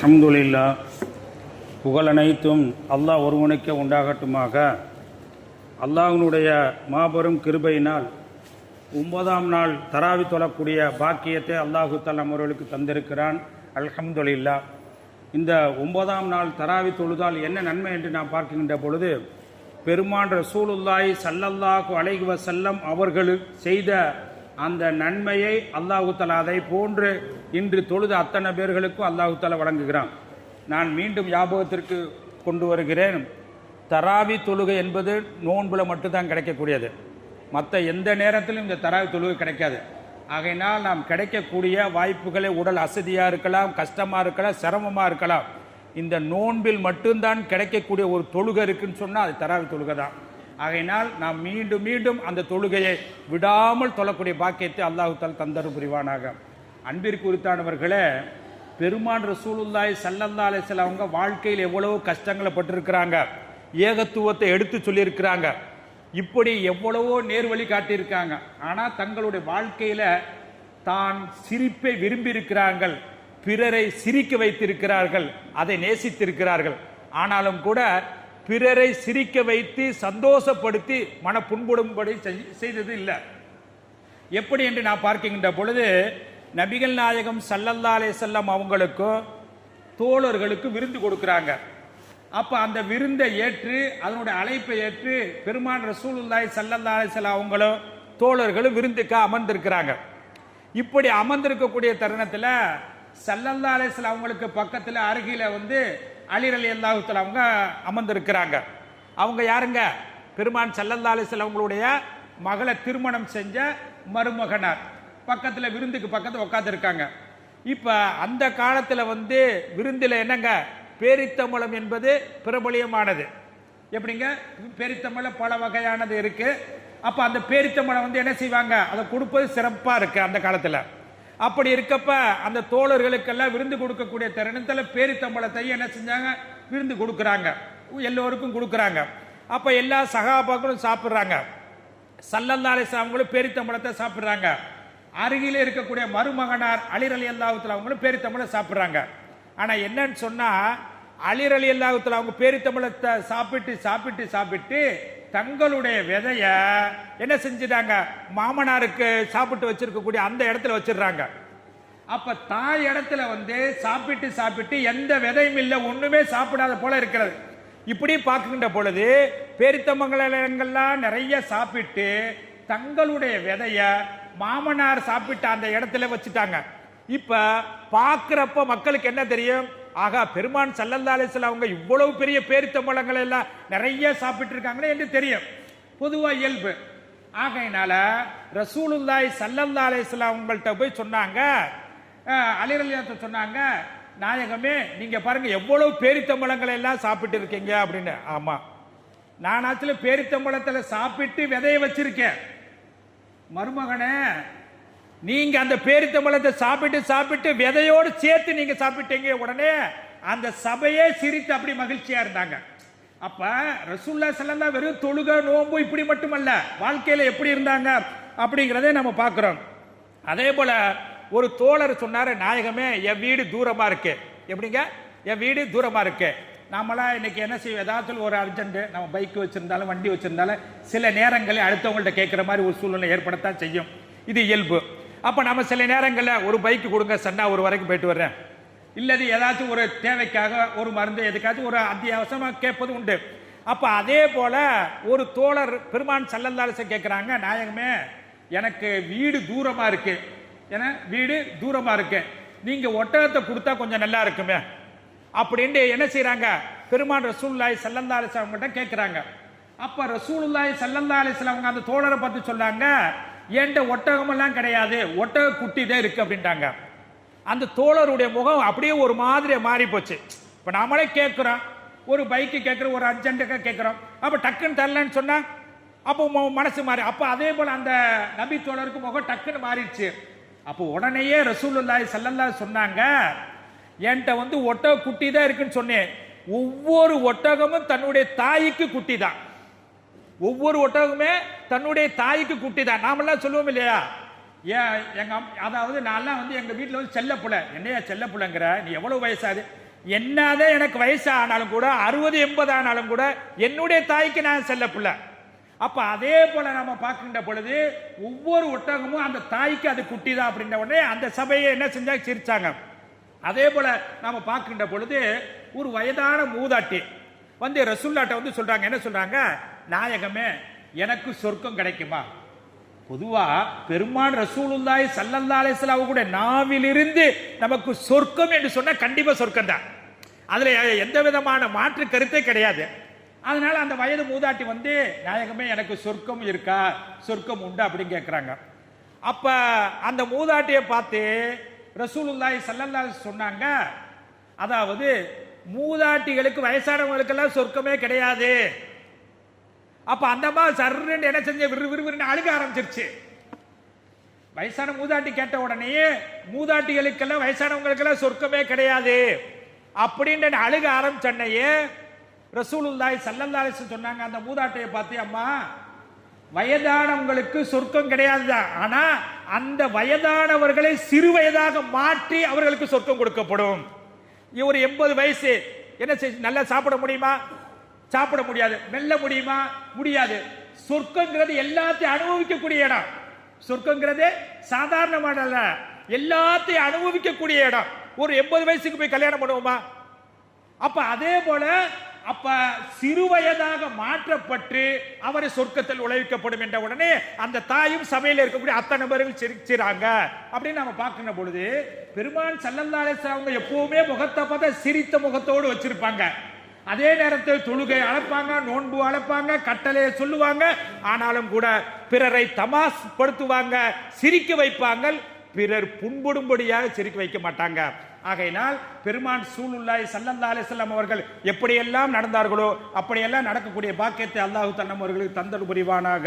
அல்ஹம்துலில்லா, புகழனைத்தும் அல்லாஹ் ஒருவனுக்கே உண்டாகட்டுமாக. அல்லாஹ்வினுடைய மாபெரும் கிருபையினால் 9ஆம் நாள் தராவி தொழக்கூடிய பாக்கியத்தை அல்லாஹு தஆலா அவர்களுக்கு தந்திருக்கிறான். அல்ஹம்துலில்லா. இந்த 9ஆம் நாள் தராவி தொழுதால் என்ன நன்மை என்று நாம் பார்க்கின்ற பொழுது, பெருமான் ரசூலுல்லாஹி ஸல்லல்லாஹு அலைஹி வஸல்லம் அவர்கள் செய்த அந்த நன்மையை அல்லாஹு தஆலா அதை போன்று இன்று தொழுத அத்தனை பேர்களுக்கும் அல்லாஹு தஆலா வழங்குகிறான். நான் மீண்டும் ஞாபகத்திற்கு கொண்டு வருகிறேன், தராவி தொழுகை என்பது நோன்புல மட்டும்தான் கிடைக்கக்கூடியது. மற்ற எந்த நேரத்திலும் இந்த தராவி தொழுகை கிடைக்காது. ஆகையினால் நாம் கிடைக்கக்கூடிய வாய்ப்புகளை, உடல் அசதியாக இருக்கலாம், கஷ்டமாக இருக்கலாம், சிரமமாக இருக்கலாம், இந்த நோன்பில் மட்டும்தான் கிடைக்கக்கூடிய ஒரு தொழுகை இருக்குன்னு சொன்னால் அது தராவி தொழுகை தான். ஆகையினால் நாம் மீண்டும் மீண்டும் அந்த தொழுகையை விடாமல் தொழக்கூடிய பாக்கியத்தை அல்லாஹு தஆலா தந்தருள் புரிவானாக. அன்பிற்கு உரித்தானவர்களே, பெருமான் ரசூலுல்லாஹி ஸல்லல்லாஹு அலைஹி வஸல்லம் அவங்க வாழ்க்கையில் எவ்வளவு கஷ்டங்களை பட்டிருக்கிறாங்க, ஏகத்துவத்தை எடுத்து சொல்லியிருக்கிறாங்க, இப்படி எவ்வளவோ நேர்வழி காட்டியிருக்காங்க. ஆனால் தங்களுடைய வாழ்க்கையில் தான் சிரிப்பை விரும்பி இருக்கிறார்கள், பிறரை சிரிக்க வைத்திருக்கிறார்கள், அதை நேசித்திருக்கிறார்கள். ஆனாலும் கூட பிறரை சிரிக்க வைத்து சந்தோஷப்படுத்தி மன புண்படும்படி செய்தது இல்லை. எப்படி என்று நான் பார்க்கின்ற பொழுது, நபிகள் நாயகம் ஸல்லல்லாஹு அலைஹி வஸல்லம் அவங்களுக்கும் தோழர்களுக்கு விருந்து கொடுக்குறாங்க. அப்போ அந்த விருந்தை ஏற்று, அதனுடைய அழைப்பை ஏற்று பெருமான் ரசூலுல்லாஹி ஸல்லல்லாஹு அலைஹி வஸல்லம் அவங்களும் தோழர்களும் விருந்துக்கு அமர்ந்திருக்கிறாங்க. இப்படி அமர்ந்திருக்கக்கூடிய தருணத்தில் ஸல்லல்லாஹு அலைஹி வஸல்லம் அவங்களுக்கு பக்கத்தில் அருகில அலி ரலியல்லாஹு தஆலா அவங்க அமர்ந்திருக்கிறாங்க. அவங்க யாருங்க? பெருமான் ஸல்லல்லாஹு அலைஹி வஸல்லம் அவங்களுடைய மகளை திருமணம் செஞ்ச மருமகனார். பக்கத்தில் விருந்துக்கு பக்கத்தில் உட்காந்துருக்காங்க. இப்போ அந்த காலத்தில் விருந்தில் என்னங்க, பேரித்தம்பழம் என்பது பிரபலியமானது. எப்படிங்க, பேரித்தம்பழம் பல வகையானது இருக்கு. அப்போ அந்த பேரித்தம்பழம் என்ன செய்வாங்க, அதை கொடுப்பது சிறப்பாக இருக்கு அந்த காலத்தில். அப்படி இருக்கப்ப அந்த தோழர்களுக்கெல்லாம் விருந்து கொடுக்கக்கூடிய தருணத்தில் பேரித்தம்பழத்தை என்ன செஞ்சாங்க, விருந்து கொடுக்குறாங்க, எல்லோருக்கும் கொடுக்குறாங்க. அப்போ எல்லா சகாபாக்களும் சாப்பிட்றாங்க. ஸல்லல்லாஹு அலைஹி வஸல்லம் அவங்களும் பேரித்தம்பழத்தை சாப்பிட்றாங்க. அருகிலே இருக்கக்கூடிய மருமகனார் அலி ரலியல்லாஹு தஆலா அவங்களும் பேரித்தம்பழம் சாப்பிட்றாங்க. ஆனால் என்னன்னு சொன்னால், அலி ரலியல்லாஹு தஆலா அவங்க பேரித்தம்பழத்தை சாப்பிட்டு சாப்பிட்டு சாப்பிட்டு தங்களுடைய விதைய என்ன செஞ்சிட்டாங்க, மாமனாருக்கு சாப்பிட்டு வச்சிருக்கக்கூடிய அந்த இடத்துல வச்சிடுறாங்க. அப்ப தாய் இடத்துல சாப்பிட்டு சாப்பிட்டு எந்த விதையும் இல்லை, ஒண்ணுமே சாப்பிடாத போல இருக்கிறது. இப்படி பார்க்கின்ற பொழுது பேரித்தம்பழங்கள்லாம் நிறைய சாப்பிட்டு தங்களுடைய விதைய மாமனார் சாப்பிட்டு அந்த இடத்துல வச்சுட்டாங்க. இப்ப பார்க்கிறப்ப மக்களுக்கு என்ன தெரியும், ஆகா பெருமான் ஸல்லல்லாஹு அலைஹி வஸல்லம் அவங்க இவ்வளவு பெரிய பேரித்தம்பழங்களை எல்லாம் நிறைய சாப்பிட்டு இருக்காங்களே என்று தெரியும், பொதுவா இயல்பு. ஆகையினால ரசூலுல்லாஹி ஸல்லல்லாஹு அலைஹி வஸல்லம் அவங்கள்ட்ட போய் சொன்னாங்க, அலி ரலியல்லாஹு சொன்னாங்க, நாயகமே நீங்க பாருங்க எவ்வளவு பேரித்தம்பழங்களை எல்லாம் சாப்பிட்டு இருக்கீங்க அப்படின்னு. ஆமா, நானாச்சுல பேரித்தம்பழத்துல சாப்பிட்டு விதைய வச்சிருக்கேன். மருமகனே, நீங்க அந்த பேரித்தம்பழத்தை சாப்பிட்டு சாப்பிட்டு விதையோடு சேர்த்து நீங்க சாப்பிட்டீங்க. உடனே அந்த சபையே சிரித்து அப்படி மகிழ்ச்சியா இருந்தாங்க. அப்ப ரசூலுல்லாஹி ஸல்லல்லாஹு வெறும் தொழுகை நோன்பு இப்படி மட்டுமல்ல, வாழ்க்கையில எப்படி இருந்தாங்க அப்படிங்கிறதை நம்ம பார்க்கிறோம். அதே போல ஒரு தோழர் சொன்னாரு, நாயகமே என் வீடு தூரமா இருக்கு. எப்படிங்க, என் வீடு தூரமா இருக்கு. நாமெல்லாம் இன்னைக்கு என்ன செய்வோம், ஏதாச்சும் ஒரு அர்ஜென்ட், நம்ம பைக் வச்சிருந்தாலும் வண்டி வச்சிருந்தாலும் சில நேரங்களில் அடுத்தவங்கள்ட்ட கேட்கிற மாதிரி ஒரு சூழ்நிலை ஏற்படத்தான் செய்யும், இது இயல்பு. அப்ப நம்ம சில நேரங்களில் ஒரு பைக்கு கொடுங்க சன்னா, ஒரு வரைக்கும் போயிட்டு வர்றேன், இல்லது ஏதாச்சும் ஒரு தேவைக்காக ஒரு மருந்து எதுக்காச்சும் ஒரு அத்தியாவசியமாக கேட்பது உண்டு. அப்ப அதே போல ஒரு தோழர் பெருமான் ஸல்லல்லாஹு அலைஹி வஸல்லம் கேட்கிறாங்க, நாயகமே எனக்கு வீடு தூரமா இருக்கு, ஏன்னா வீடு தூரமா இருக்கு, நீங்க ஒட்டகத்தை கொடுத்தா கொஞ்சம் நல்லா இருக்குமே அப்படின்னு என்ன செய்யறாங்க, பெருமான் ரசூலுல்லாஹி ஸல்லல்லாஹு அலைஹி வஸல்லம் கிட்ட கேட்கிறாங்க. அப்ப ரசூலுல்லாஹி ஸல்லல்லாஹு அலைஹி வஸல்லம் அந்த தோழரை பார்த்து சொன்னாங்க, என்கிட்ட ஒட்டகமெல்லாம் கிடையாது, ஒட்டக குட்டி தான் இருக்கு அப்படின்ட்டாங்க. அந்த தோழருடைய முகம் அப்படியே ஒரு மாதிரி மாறி போச்சு. இப்ப நாமளே கேட்கிறோம், ஒரு பைக்கு கேட்கிறோம், ஒரு அர்ஜென்ட்டுக்காக கேட்கிறோம், அப்ப டக்குன்னு தரலன்னு சொன்னா அப்போ மனசு மாறி, அப்ப அதே போல அந்த நபி தோழருக்கு முகம் டக்குன்னு மாறிடுச்சு. அப்போ உடனேயே ரசூலுல்லாஹி ஸல்லல்லாஹு அலைஹி சொன்னாங்க, என்கிட்ட ஒட்டக குட்டி தான் இருக்குன்னு சொன்னேன். ஒவ்வொரு ஒட்டகமும் தன்னுடைய தாய்க்கு குட்டி தான், ஒவ்வொரு ஒட்டகமே தன்னுடைய தாய்க்கு குட்டி தான். நாமெல்லாம் சொல்லுவோம் இல்லையா, ஏன் எங்க அதாவது நான்லாம் எங்க வீட்டில் செல்லப்புல, என்னையா செல்லப்புலங்கிற, நீ எவ்வளவு வயசாது, என்னதான் எனக்கு வயசு ஆனாலும் கூட 60-80 ஆனாலும் கூட என்னுடைய தாய்க்கு நான் செல்ல பிள்ளை. அப்ப அதே போல நாம பார்க்கின்ற பொழுது ஒவ்வொரு ஒட்டகமும் அந்த தாய்க்கு அது குட்டி தான் அப்படின்ற உடனே அந்த சபையை என்ன செஞ்சாங்க, சிரிச்சாங்க. அதே போல நாம பார்க்கின்ற பொழுது ஒரு வயதான மூதாட்டி வந்து ரசூலுல்லாஹ்ட்ட வந்து சொல்றாங்க, என்ன சொல்றாங்க, நாயகமே எனக்கு சொர்க்கம் கிடைக்குமா? பொதுவா பெருமான் ரசூலுல்லாஹி ஸல்லல்லாஹு அலைஹி வஸல்லம் கூட நாவிலிருந்து நமக்கு சொர்க்கம் என்று சொன்னா கண்டிப்பா சொர்க்கம் தான். அதுல எந்த விதமான மாற்று கருத்தே கிடையாது. அதனால அந்த வயது மூதாட்டி வந்து நாயகமே எனக்கு சொர்க்கம் இருக்கா, சொர்க்கம் உண்டா அப்படின்னு கேட்கிறாங்க. அப்ப அந்த மூதாட்டியை பார்த்து ரசூலுல்லாஹி ஸல்லல்லாஹு அலைஹி சொன்னாங்க, அதாவது மூதாட்டிகளுக்கு வயசானவங்களுக்கெல்லாம் சொர்க்கமே கிடையாது. அப்ப அந்த மாதிரி சர்ன்னு என்ன செஞ்ச விறுவிறுன்னு அழுக ஆரம்பிச்சிருச்சு. வயசான மூதாட்டி கேட்ட உடனே மூதாட்டிகளுக்கெல்லாம் வயசானவங்களுக்கெல்லாம் சொர்க்கமே கிடையாது அப்படின்னு அழுக ஆரம்பிச்சன்னையே ரசூலுல்லாஹி ஸல்லல்லாஹு அலைஹி வஸல்லம் சொன்னாங்க அந்த மூதாட்டியை பார்த்து, அம்மா வயதானவங்களுக்கு சொர்க்கம் கிடையாது தான், ஆனா அந்த வயதானவர்களை சிறு வயதாக மாற்றி அவர்களுக்கு சொர்க்கம் கொடுக்கப்படும். இவர் 80 வயசு என்ன நல்லா சாப்பிட முடியுமா? சாப்பிட முடியாது. மெல்ல முடியுமா? முடியாது. சொர்க்கங்கிறது எல்லாத்தையும் அனுபவிக்கக்கூடிய இடம். சொர்க்கங்கிறது சாதாரணமான எல்லாத்தையும் அனுபவிக்கக்கூடிய இடம். ஒரு 80 வயசுக்கு போய் கல்யாணம் பண்ணுவோமா? அப்ப அதே போல அப்ப சிறு வயதாக மாற்றப்பட்டு அவரை சொர்க்கத்தில் உழைக்கப்படும் என்ற உடனே அந்த தாயும் சபையில் இருக்கக்கூடிய அத்தனை பேர்கள் சிரிக்கிறாங்க அப்படின்னு நம்ம பார்க்கின்ற பொழுது பெருமான் ஸல்லல்லாஹு அலைஹி வஸல்லம் அவங்க எப்பவுமே முகத்தை பார்த்தா சிரித்த முகத்தோடு வச்சிருப்பாங்க. அதே நேரத்தில் தொழுகை அழைப்பாங்க, நோன்பு அழைப்பாங்க, கட்டளையை சொல்லுவாங்க. ஆனாலும் கூட பிறரை தமாஸ் படுத்துவாங்க, சிரிக்க வைப்பாங்க. பிறர் புண்படும்படியாக சிரிக்க வைக்க மாட்டாங்க. ஆகையினால் பெருமான் ரசூலுல்லாஹி ஸல்லல்லாஹு அலைஹி வஸல்லம் அவர்கள் எப்படியெல்லாம் நடந்தார்களோ அப்படியெல்லாம் நடக்கக்கூடிய பாக்கியத்தை அல்லாஹ் தஆலா அவர்களுக்கு தந்தருள் புரிவானாக.